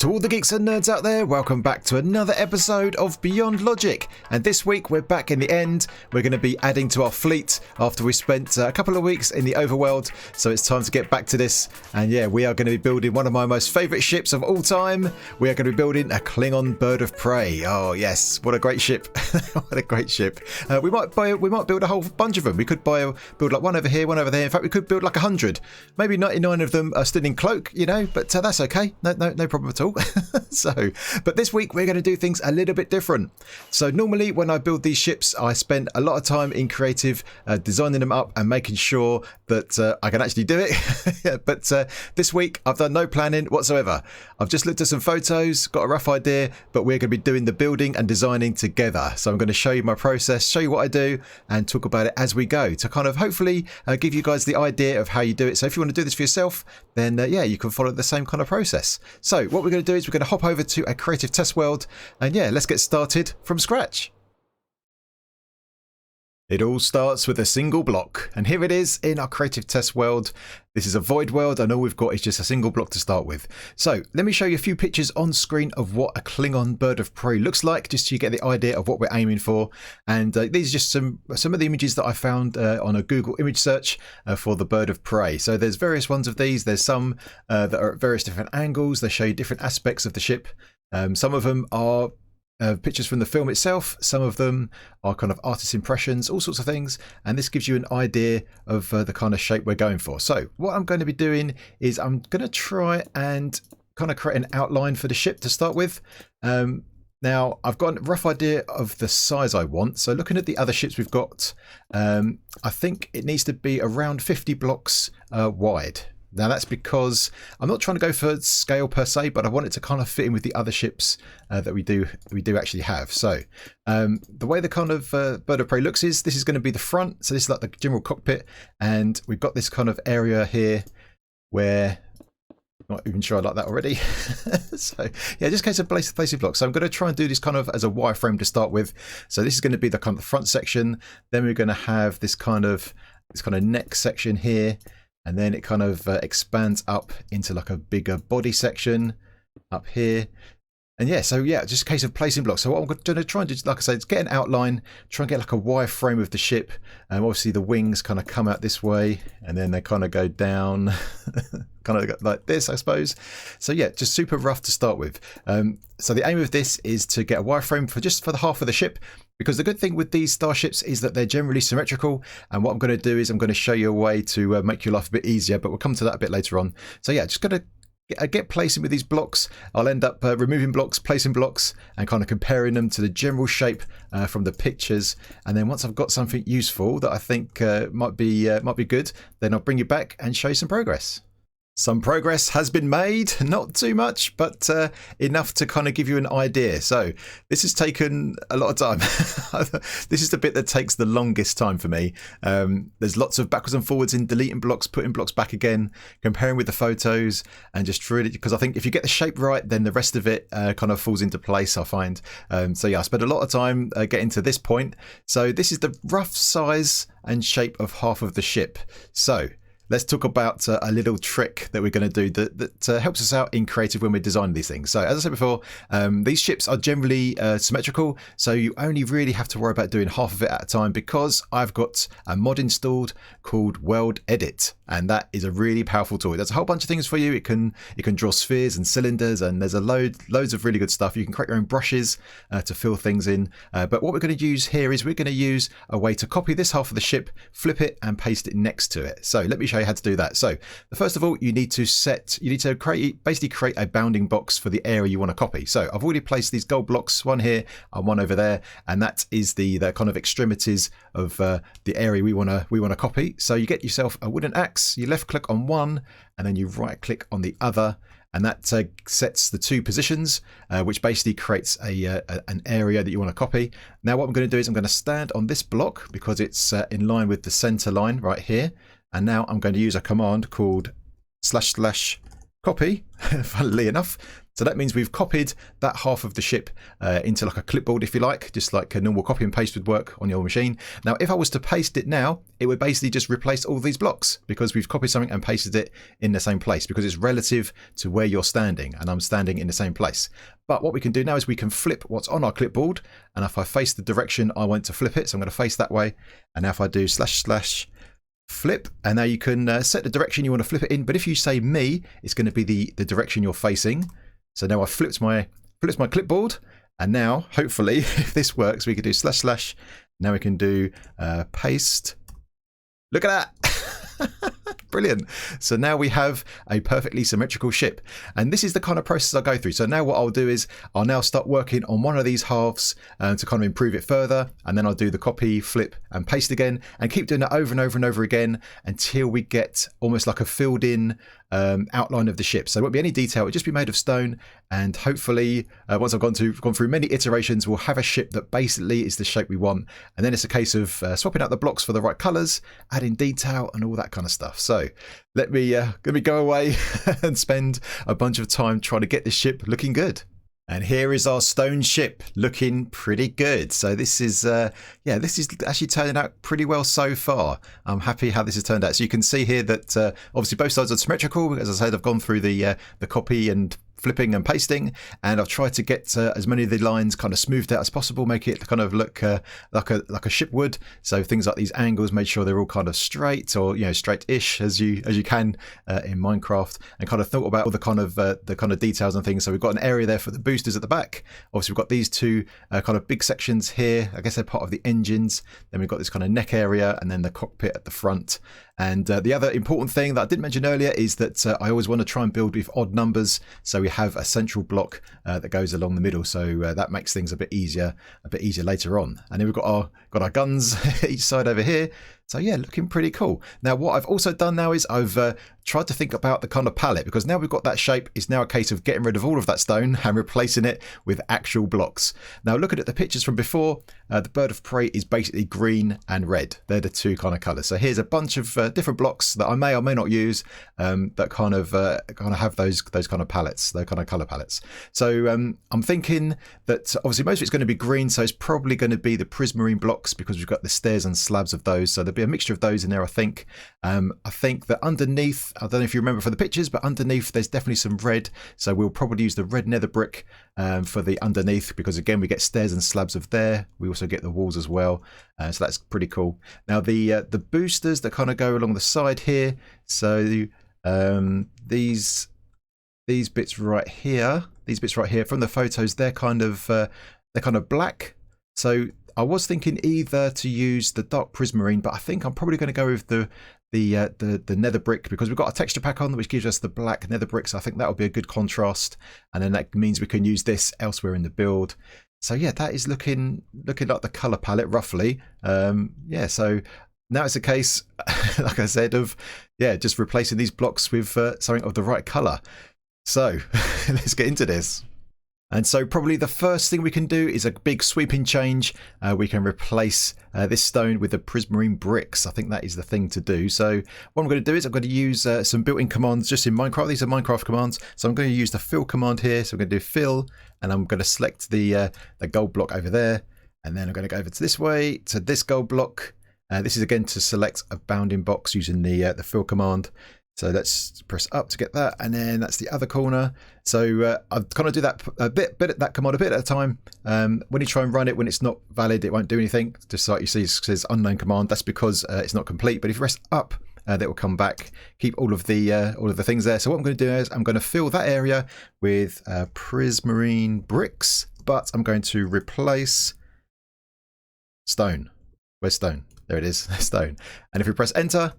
To all the geeks and nerds out there, welcome back to another episode of Beyond Logic. And this week we're back in the end. We're going to be adding to our fleet after we spent a couple of weeks in the overworld. So it's time to get back to this. And yeah, we are going to be building one of my most favourite ships of all time. We are going to be building a Klingon Bird of Prey. Oh yes, what a great ship. What a great ship. We might build a whole bunch of them. We could build like one over here, one over there. In fact, we could build like 100. Maybe 99 of them are still in cloak, you know, but that's okay. No problem at all. But this week we're going to do things a little bit different. So normally when I build these ships, I spend a lot of time in creative designing them up and making sure that I can actually do it. But this week I've done no planning whatsoever. I've just looked at some photos, got a rough idea, but we're going to be doing the building and designing together. So I'm going to show you my process, show you what I do, and talk about it as we go to kind of hopefully give you guys the idea of how you do it. So if you want to do this for yourself, then yeah, you can follow the same kind of process. So what we're going to do is we're going to hop over to a creative test world, and yeah, let's get started from scratch. It all starts with a single block, and here it is in our creative test world. This is a void world, and all we've got is just a single block to start with. So let me show you a few pictures on screen of what a Klingon Bird of Prey looks like, just so you get the idea of what we're aiming for. And these are just some of the images that I found on a Google image search for the Bird of Prey. So there's various ones of these. There's some that are at various different angles. They show you different aspects of the ship. Some of them are pictures from the film itself, some of them are kind of artist impressions, all sorts of things, and this gives you an idea of the kind of shape we're going for. So what I'm going to be doing is I'm going to try and kind of create an outline for the ship to start with. Now I've got a rough idea of the size I want, so looking at the other ships we've got, I think it needs to be around 50 blocks wide. Now that's because I'm not trying to go for scale per se, but I want it to kind of fit in with the other ships that we do actually have. So the way the kind of Bird of Prey looks is this is going to be the front. So this is like the general cockpit, and we've got this kind of area here where I'm not even sure I like that already. So yeah, just in case of placing blocks. So I'm going to try and do this kind of as a wireframe to start with. So this is going to be the kind of the front section. Then we're going to have this kind of neck section here. And then it kind of expands up into like a bigger body section up here. And yeah, so yeah, just a case of placing blocks. So what I'm going to try and do, like I said, is get an outline, try and get like a wireframe of the ship. Obviously the wings kind of come out this way, and then they kind of go down kind of like this, I suppose. So yeah, just super rough to start with. So the aim of this is to get a wireframe for just for the half of the ship, because the good thing with these starships is that they're generally symmetrical. And what I'm going to do is I'm going to show you a way to make your life a bit easier, but we'll come to that a bit later on. So yeah, just going to get placing with these blocks. I'll end up removing blocks, placing blocks, and kind of comparing them to the general shape from the pictures. And then once I've got something useful that I think might be good, then I'll bring you back and show you some progress. Some progress has been made, not too much, but enough to kind of give you an idea. So this has taken a lot of time. This is the bit that takes the longest time for me. There's lots of backwards and forwards in deleting blocks, putting blocks back again, comparing with the photos, and just really, because I think if you get the shape right, then the rest of it kind of falls into place, I find. So yeah, I spent a lot of time getting to this point. So this is the rough size and shape of half of the ship. So let's talk about a little trick that we're going to do that helps us out in creative when we're designing these things. So as I said before, these ships are generally symmetrical, so you only really have to worry about doing half of it at a time, because I've got a mod installed called World Edit, and that is a really powerful tool. There's a whole bunch of things for you. It can draw spheres and cylinders, and there's loads of really good stuff. You can create your own brushes to fill things in. But what we're going to use here is we're going to use a way to copy this half of the ship, flip it, and paste it next to it. So let me show you how to do that. So first of all, you need to create a bounding box for the area you want to copy. So I've already placed these gold blocks, one here and one over there, and that is the kind of extremities of the area we want to copy. So you get yourself a wooden axe, you left click on one, and then you right click on the other, and that sets the two positions, which basically creates an area that you want to copy. Now what I'm going to do is I'm going to stand on this block because it's in line with the center line right here. And now I'm going to use a command called // copy, funnily enough. So that means we've copied that half of the ship into like a clipboard, if you like, just like a normal copy and paste would work on your machine. Now, if I was to paste it now, it would basically just replace all these blocks because we've copied something and pasted it in the same place because it's relative to where you're standing, and I'm standing in the same place. But what we can do now is we can flip what's on our clipboard, and if I face the direction I want to flip it, so I'm going to face that way, and now if I do / flip, and now you can set the direction you want to flip it in. But if you say me, it's going to be the direction you're facing. So now I've flipped my clipboard, and now hopefully if this works, we can do // now we can do paste. Look at that. Brilliant. So now we have a perfectly symmetrical ship, and this is the kind of process I go through. So now what I'll do is I'll now start working on one of these halves to kind of improve it further, and then I'll do the copy, flip and paste again, and keep doing that over and over and over again until we get almost like a filled in outline of the ship. So there won't be any detail, it'll just be made of stone, and hopefully once I've gone through many iterations, we'll have a ship that basically is the shape we want, and then it's a case of swapping out the blocks for the right colors, adding detail and all that kind of stuff. So let me go away and spend a bunch of time trying to get this ship looking good. And here is our stone ship looking pretty good. So this is this is actually turning out pretty well so far. I'm happy how this has turned out. So you can see here that obviously both sides are symmetrical. As I said, I've gone through the copy and flipping and pasting, and I've tried to get as many of the lines kind of smoothed out as possible, make it kind of look like a ship would. So things like these angles, made sure they're all kind of straight, or straight-ish as you can in Minecraft, and kind of thought about all the kind of details and things. So we've got an area there for the boosters at the back. Obviously we've got these two kind of big sections here. I guess they're part of the engines. Then we've got this kind of neck area, and then the cockpit at the front. And the other important thing that I didn't mention earlier is that I always want to try and build with odd numbers. So we have a central block that goes along the middle. So that makes things a bit easier later on. And then we've got our guns each side over here. So yeah, looking pretty cool. Now what I've also done now is I've tried to think about the kind of palette, because now we've got that shape. It's now a case of getting rid of all of that stone and replacing it with actual blocks. Now looking at the pictures from before, the Bird of Prey is basically green and red. They're the two kind of colours. So here's a bunch of different blocks that I may or may not use that kind of have those kind of palettes, those kind of colour palettes. So I'm thinking that obviously most of it's going to be green, so it's probably going to be the prismarine blocks because we've got the stairs and slabs of those. So there'll be a mixture of those in there, I think. I think that underneath, I don't know if you remember from the pictures, but underneath there's definitely some red. So we'll probably use the red nether brick for the underneath, because again we get stairs and slabs of there. We also get the walls as well. So that's pretty cool. Now the boosters that kind of go along the side here. So these bits right here, from the photos, they're kind of black. So I was thinking either to use the dark prismarine, but I think I'm probably going to go with the nether brick, because we've got a texture pack on which gives us the black nether brick. So I think that will be a good contrast, and then that means we can use this elsewhere in the build. So yeah, that is looking like the color palette roughly. Yeah, so now it's a case, like I said, of just replacing these blocks with something of the right color. So let's get into this. And so probably the first thing we can do is a big sweeping change. We can replace this stone with the prismarine bricks. I think that is the thing to do. So what I'm going to do is I'm going to use some built-in commands just in Minecraft. These are Minecraft commands. So I'm going to use the fill command here. So I'm going to do fill, and I'm going to select the gold block over there. And then I'm going to go over to this way to this gold block. This is again to select a bounding box using the fill command. So let's press up to get that, and then that's the other corner. So I've kind of do that a bit that command a bit at a time. When you try and run it, when it's not valid, it won't do anything. Just like you see, it says unknown command. That's because it's not complete. But if you press up, that will come back. Keep all of the things there. So what I'm going to do is I'm going to fill that area with prismarine bricks, but I'm going to replace stone. Where's stone? There it is, stone. And if we press enter.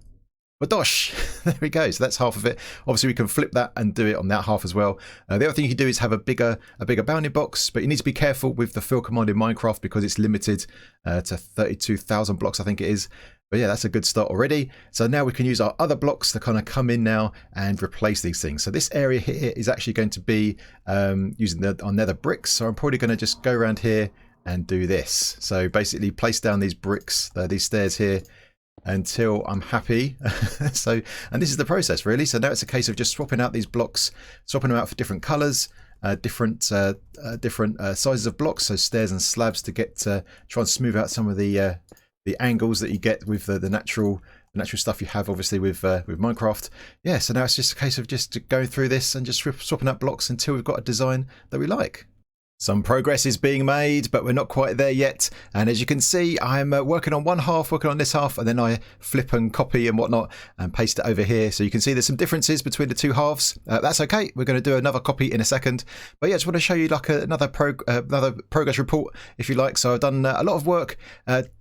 Dosh, there we go. So that's half of it. Obviously we can flip that and do it on that half as well. The other thing you can do is have a bigger bounding box, but you need to be careful with the fill command in Minecraft because it's limited to 32,000 blocks, I think it is. But yeah, that's a good start already. So now we can use our other blocks to kind of come in now and replace these things. So this area here is actually going to be using our nether bricks. So I'm probably going to just go around here and do this. So basically place down these bricks, these stairs here. until I'm happy. So, and this is the process really. So now it's a case of just swapping out these blocks, swapping them out for different colors, different sizes of blocks, so stairs and slabs, to get try and smooth out some of the angles that you get with the natural stuff you have obviously with Minecraft. Yeah, so now it's just a case of just going through this and just swapping out blocks until we've got a design that we like. Some progress is being made, but we're not quite there yet. And as you can see, I'm working on one half, working on this half, and then I flip and copy and whatnot and paste it over here. So you can see there's some differences between the two halves. That's okay. We're going to do another copy in a second. But yeah, I just want to show you like another progress report, if you like. So I've done a lot of work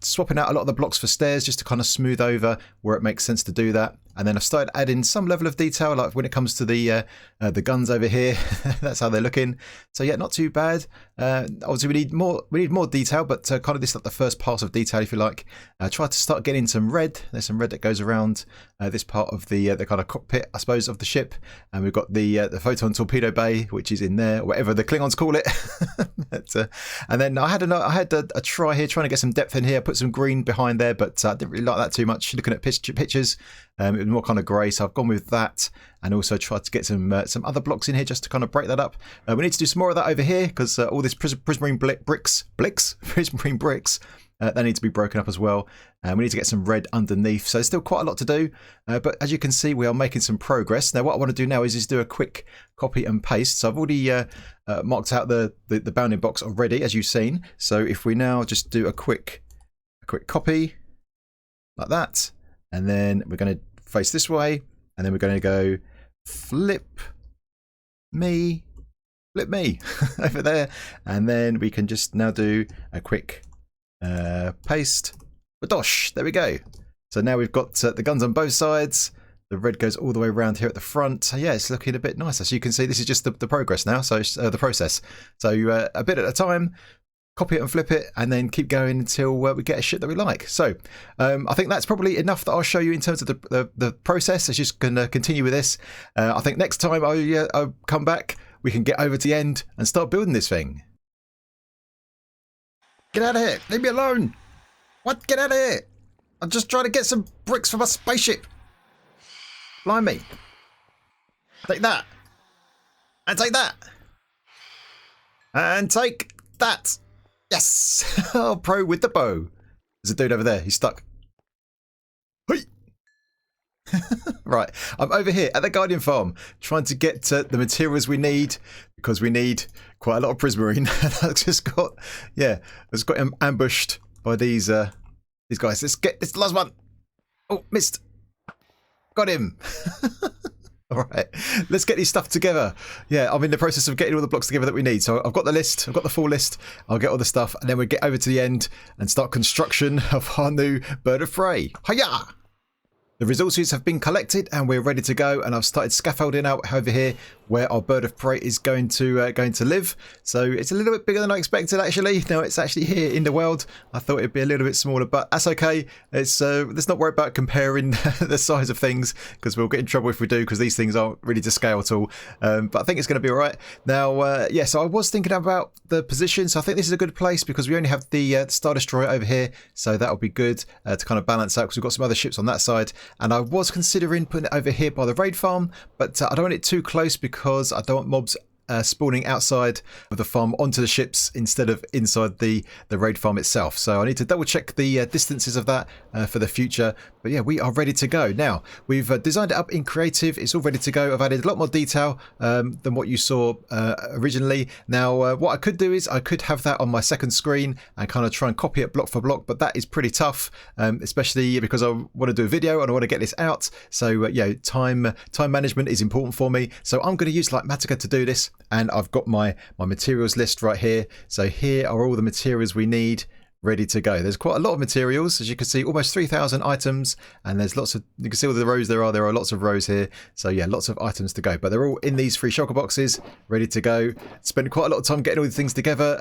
swapping out a lot of the blocks for stairs just to kind of smooth over where it makes sense to do that. And then I've started adding some level of detail, like when it comes to the guns over here. That's how they're looking. So yeah, not too bad. Obviously we need more detail, but kind of this like the first pass of detail, if you like. Try to start getting some red. There's some red that goes around this part of the kind of cockpit, I suppose, of the ship. And we've got the photon torpedo bay, which is in there, whatever the Klingons call it. But, and then I had a try here, trying to get some depth in here. Put some green behind there, but I didn't really like that too much. Looking at pictures. It was more kind of grey, so I've gone with that, and also tried to get some other blocks in here just to kind of break that up. We need to do some more of that over here because all this prismarine bricks, they need to be broken up as well. And we need to get some red underneath, so there's still quite a lot to do. But as you can see, we are making some progress. Now, what I want to do now is just do a quick copy and paste. So I've already marked out the bounding box already, as you've seen. So if we now just do a quick copy like that. And then we're going to face this way, and then we're going to go flip me over there, and then we can just now do a quick paste. Badosh, there we go. So now we've got the guns on both sides. The red goes all the way around here at the front. So yeah, it's looking a bit nicer. So you can see this is just the progress now. So the process. So a bit at a time. Copy it and flip it, and then keep going until we get a ship that we like. So I think that's probably enough that I'll show you in terms of the process. It's just going to continue with this. I think next time I'll come back, we can get over to the end and start building this thing. Get out of here! Leave me alone! What? Get out of here! I'm just trying to get some bricks for my spaceship. Blimey! Take that! And take that! And take that! Yes! Oh, pro with the bow. There's a dude over there. He's stuck. Hey! Right. I'm over here at the Guardian Farm trying to get the materials we need, because we need quite a lot of prismarine. I've just got ambushed by these guys. Let's get this last one. Oh, missed. Got him. All right, let's get these stuff together. Yeah, I'm in the process of getting all the blocks together that we need. So I've got the list, I've got the full list. I'll get all the stuff, and then we'll get over to the end and start construction of our new Bird of Prey. Hiya! The resources have been collected and we're ready to go, and I've started scaffolding out over here where our Bird of Prey is going to live. So it's a little bit bigger than I expected actually. Now it's actually here in the world. I thought it'd be a little bit smaller, but that's okay. It's let's not worry about comparing the size of things, because we'll get in trouble if we do, because these things aren't really to scale at all. But I think it's going to be all right. Now, yeah, so I was thinking about the position. So I think this is a good place because we only have the Star Destroyer over here. So that'll be good to kind of balance out, because we've got some other ships on that side. And I was considering putting it over here by the raid farm, but I don't want it too close because I don't want mobs spawning outside of the farm onto the ships instead of inside the raid farm itself. So I need to double check the distances of that for the future. But yeah, we are ready to go. Now, we've designed it up in creative. It's all ready to go. I've added a lot more detail than what you saw originally. Now, what I could do is I could have that on my second screen and kind of try and copy it block for block, but that is pretty tough, especially because I want to do a video and I want to get this out. So yeah, time management is important for me. So I'm going to use Matica to do this. And I've got my materials list right here. So here are all the materials we need ready to go. There's quite a lot of materials, as you can see, almost 3,000 items, and there's lots of, you can see all the rows there are lots of rows here. So yeah, lots of items to go, but they're all in these 3 shulker boxes ready to go. Spent quite a lot of time getting all the things together.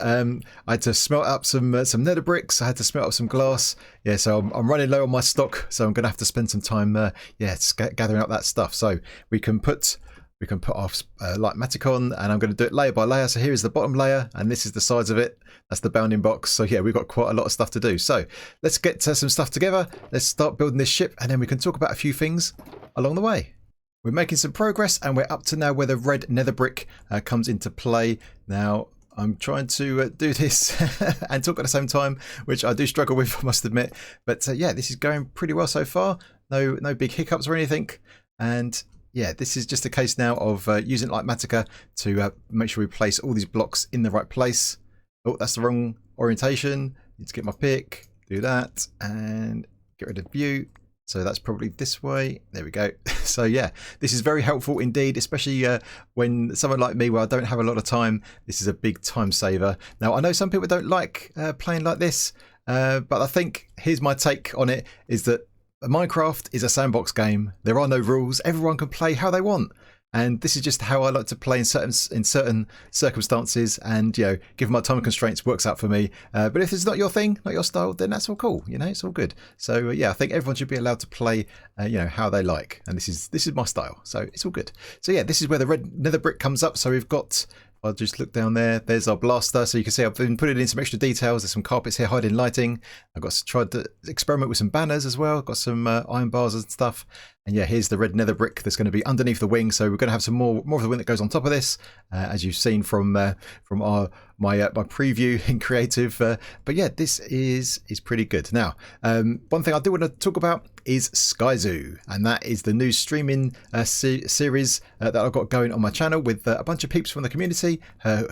I had to smelt up some nether bricks. I had to smelt up some glass. Yeah, so I'm running low on my stock, so I'm gonna have to spend some time gathering up that stuff. So we can put We can put our light matic on, and I'm going to do it layer by layer. So here is the bottom layer, and this is the sides of it. That's the bounding box. So yeah, we've got quite a lot of stuff to do. So let's get some stuff together. Let's start building this ship, and then we can talk about a few things along the way. We're making some progress, and we're up to now where the red nether brick comes into play. Now, I'm trying to do this and talk at the same time, which I do struggle with, I must admit. But yeah, this is going pretty well so far. No big hiccups or anything. And yeah, this is just a case now of using Light Matica to make sure we place all these blocks in the right place. Oh, that's the wrong orientation. Need to get my pick, do that, and get rid of view. So that's probably this way. There we go. So yeah, this is very helpful indeed, especially when someone like me, where I don't have a lot of time. This is a big time saver. Now, I know some people don't like playing like this, but I think here's my take on it, is that Minecraft is a sandbox game. There are no rules. Everyone can play how they want. And this is just how I like to play in certain circumstances, and you know, given my time constraints, works out for me. But if it's not your thing, not your style, then that's all cool. You know, it's all good. So yeah, I think everyone should be allowed to play, you know, how they like. And this is my style, so it's all good. So yeah, this is where the red nether brick comes up. So we've got. I'll just look down there. There's our blaster. So you can see I've been putting in some extra details. There's some carpets here hiding lighting. I've got tried to experiment with some banners as well. Got some iron bars and stuff. And yeah, here's the red nether brick that's going to be underneath the wing. So we're going to have some more of the wing that goes on top of this, as you've seen from my preview in creative. But yeah, this is pretty good. Now, one thing I do want to talk about is Sky Zoo, and that is the new streaming series that I've got going on my channel with a bunch of peeps from the community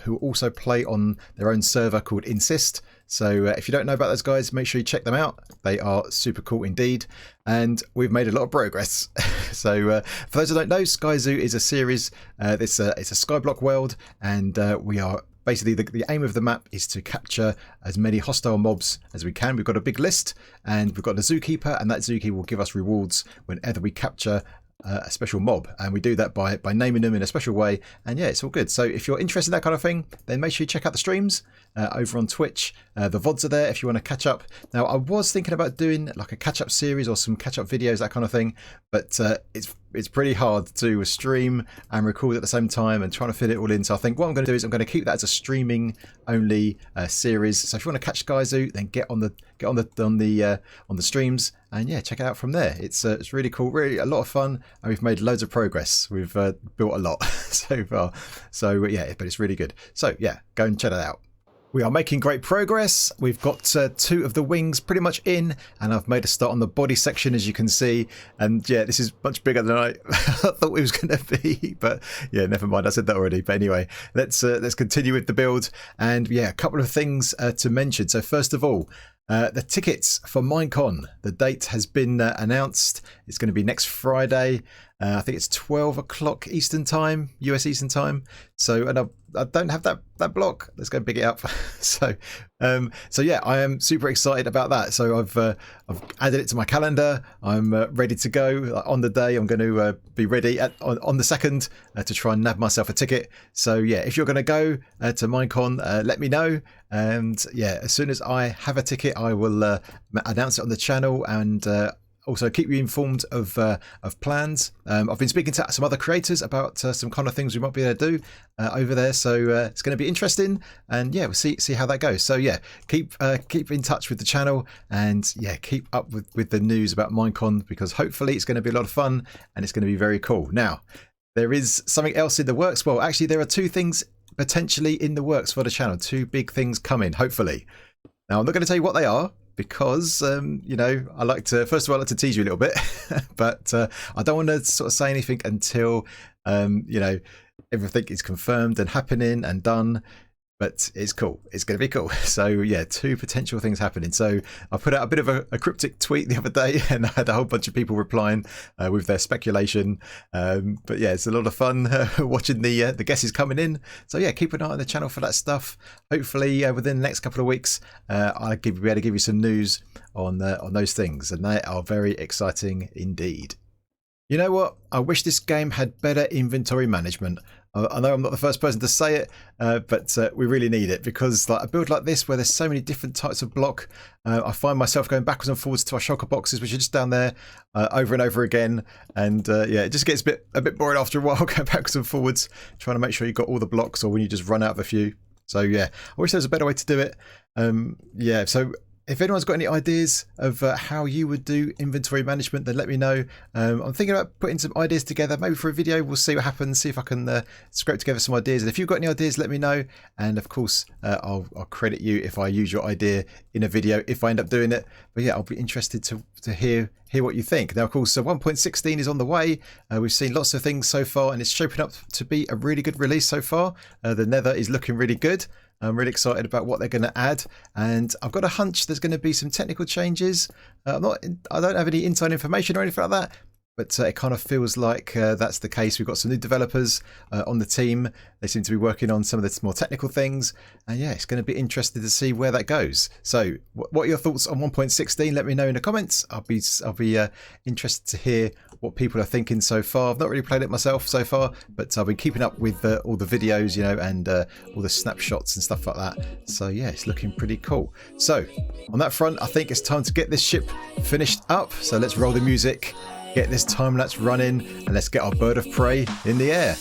who also play on their own server called Insist. So if you don't know about those guys, make sure you check them out. They are super cool indeed, and we've made a lot of progress. So for those who don't know, Sky Zoo is a series. It's a skyblock world, and we are basically the aim of the map is to capture as many hostile mobs as we can. We've got a big list, and we've got the zookeeper, and that zookeeper will give us rewards whenever we capture a special mob, and we do that by naming them in a special way. And yeah, it's all good. So if you're interested in that kind of thing, then make sure you check out the streams over on Twitch. The VODs are there if you want to catch up. Now, I was thinking about doing like a catch-up series or some catch-up videos, that kind of thing, but it's pretty hard to stream and record at the same time and trying to fit it all in. So I think what I'm going to do is I'm going to keep that as a streaming only series. So if you want to catch Sky Zoo, then get on the streams, and yeah, check it out from there. It's really cool, really a lot of fun, and we've made loads of progress. We've built a lot so far. So yeah, but it's really good. So yeah, go and check it out. We are making great progress. We've got 2 of the wings pretty much in, and I've made a start on the body section, as you can see. And yeah, this is much bigger than I thought it was going to be, but yeah, never mind. I said that already. But anyway, let's continue with the build. And yeah, a couple of things to mention. So first of all, the tickets for Minecon. The date has been announced. It's going to be next Friday. I think it's 12 o'clock Eastern time, US Eastern time. So, and I don't have that block. Let's go big it up. So yeah, I am super excited about that. So I've added it to my calendar. I'm ready to go on the day. I'm going to be ready on the 2nd to try and nab myself a ticket. So yeah, if you're going to go to Minecon, let me know. And yeah, as soon as I have a ticket, I will announce it on the channel, and also keep you informed of plans. I've been speaking to some other creators about some kind of things we might be able to do over there. So it's going to be interesting, and yeah, we'll see how that goes. So yeah, keep in touch with the channel, and yeah, keep up with the news about Minecon, because hopefully it's going to be a lot of fun and it's going to be very cool. Now, there is something else in the works. Well, actually, there are 2 things potentially in the works for the channel. 2 big things coming, hopefully. Now, I'm not going to tell you what they are, because you know, I like to tease you a little bit, but I don't want to sort of say anything until you know, everything is confirmed and happening and done. But it's cool. It's going to be cool. So yeah, 2 potential things happening. So I put out a bit of a cryptic tweet the other day, and I had a whole bunch of people replying with their speculation. But yeah, it's a lot of fun watching the guesses coming in. So yeah, keep an eye on the channel for that stuff. Hopefully within the next couple of weeks, I'll be able to give you some news on those things, and they are very exciting indeed. You know what? I wish this game had better inventory management. I know I'm not the first person to say it, but we really need it, because like a build like this where there's so many different types of block, I find myself going backwards and forwards to our shulker boxes, which are just down there over and over again. And yeah, it just gets a bit boring after a while going backwards and forwards, trying to make sure you've got all the blocks, or when you just run out of a few. So yeah, I wish there was a better way to do it. Yeah, so if anyone's got any ideas of how you would do inventory management, then let me know. I'm thinking about putting some ideas together, maybe for a video. We'll see what happens, see if I can scrape together some ideas. And if you've got any ideas, let me know. And of course, I'll credit you if I use your idea in a video, if I end up doing it. But yeah, I'll be interested to hear what you think. Now, of course, so 1.16 is on the way. We've seen lots of things so far, and it's shaping up to be a really good release so far. The Nether is looking really good. I'm really excited about what they're going to add, and I've got a hunch there's going to be some technical changes. I don't have any inside information or anything like that, but it kind of feels like that's the case. We've got some new developers on the team. They seem to be working on some of the more technical things, and yeah, it's going to be interesting to see where that goes. So, what are your thoughts on 1.16? Let me know in the comments. I'll be interested to hear what people are thinking so far. I've not really played it myself so far, but I've been keeping up with all the videos, you know, and all the snapshots and stuff like that. So yeah, it's looking pretty cool. So on that front, I think it's time to get this ship finished up. So let's roll the music, get this time lapse running, and let's get our bird of prey in the air.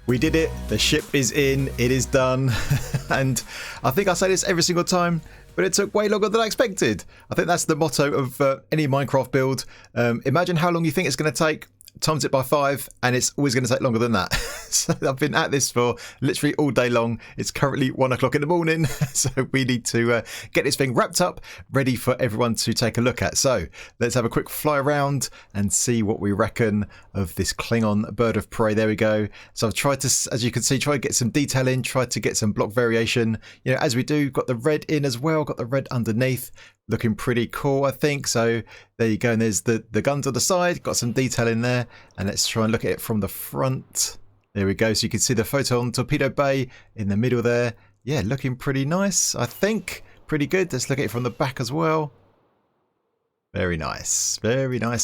We did it. The ship is in. It is done. And I think I say this every single time, but it took way longer than I expected. I think that's the motto of any Minecraft build. Imagine how long you think it's going to take, times it by 5, and it's always going to take longer than that. So I've been at this for literally all day long. It's currently 1 o'clock in the morning, so we need to get this thing wrapped up, ready for everyone to take a look at. So let's have a quick fly around and see what we reckon of this Klingon Bird of Prey. There we go. So I've tried to, as you can see, try to get some detail in, tried to get some block variation. You know, as we do, got the red in as well, got the red underneath. Looking pretty cool, I think. So there you go, and there's the guns on the side, got some detail in there. And let's try and look at it from the front. There we go, so you can see the photon torpedo bay in the middle there. Yeah, looking pretty nice, I think. Pretty good. Let's look at it from the back as well. Very nice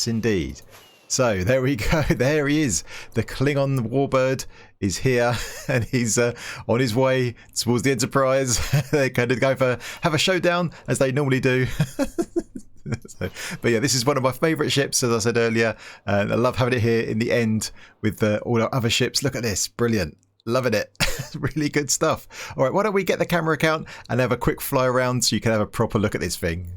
indeed. So there we go, there he is. The Klingon warbird is here, and he's on his way towards the Enterprise. They're going to have a showdown, as they normally do. So, but yeah, this is one of my favourite ships, as I said earlier. I love having it here in the end with all our other ships. Look at this, brilliant. Loving it. Really good stuff. All right, why don't we get the camera account and have a quick fly around so you can have a proper look at this thing.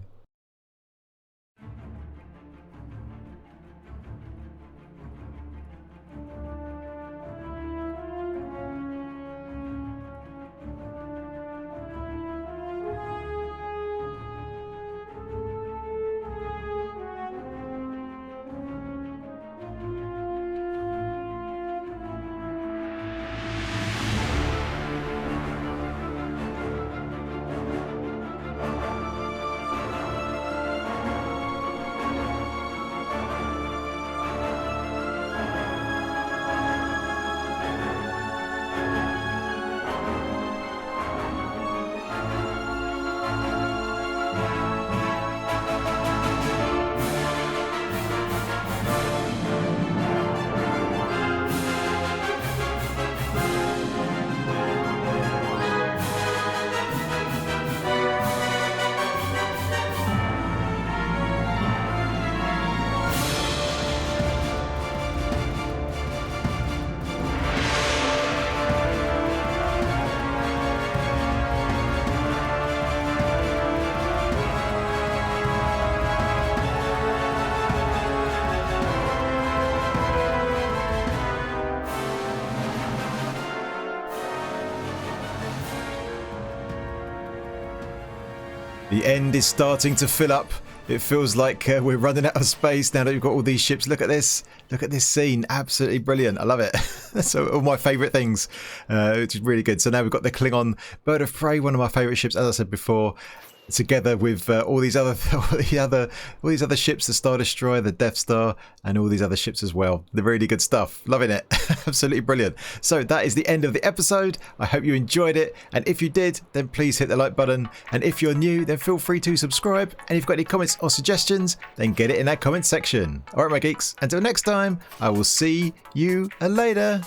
The end is starting to fill up. It feels like we're running out of space now that we've got all these ships. Look at this. Look at this scene. Absolutely brilliant. I love it. That's all my favourite things, which is really good. So now we've got the Klingon Bird of Prey, one of my favourite ships, as I said before, together with all these other ships, the Star Destroyer, the Death Star, and all these other ships as well. They're really good stuff. Loving it. Absolutely brilliant. So that is the end of the episode. I hope you enjoyed it, and if you did, then please hit the like button, and if you're new, then feel free to subscribe, and if you've got any comments or suggestions, then get it in that comment section. Alright my geeks, until next time, I will see you later.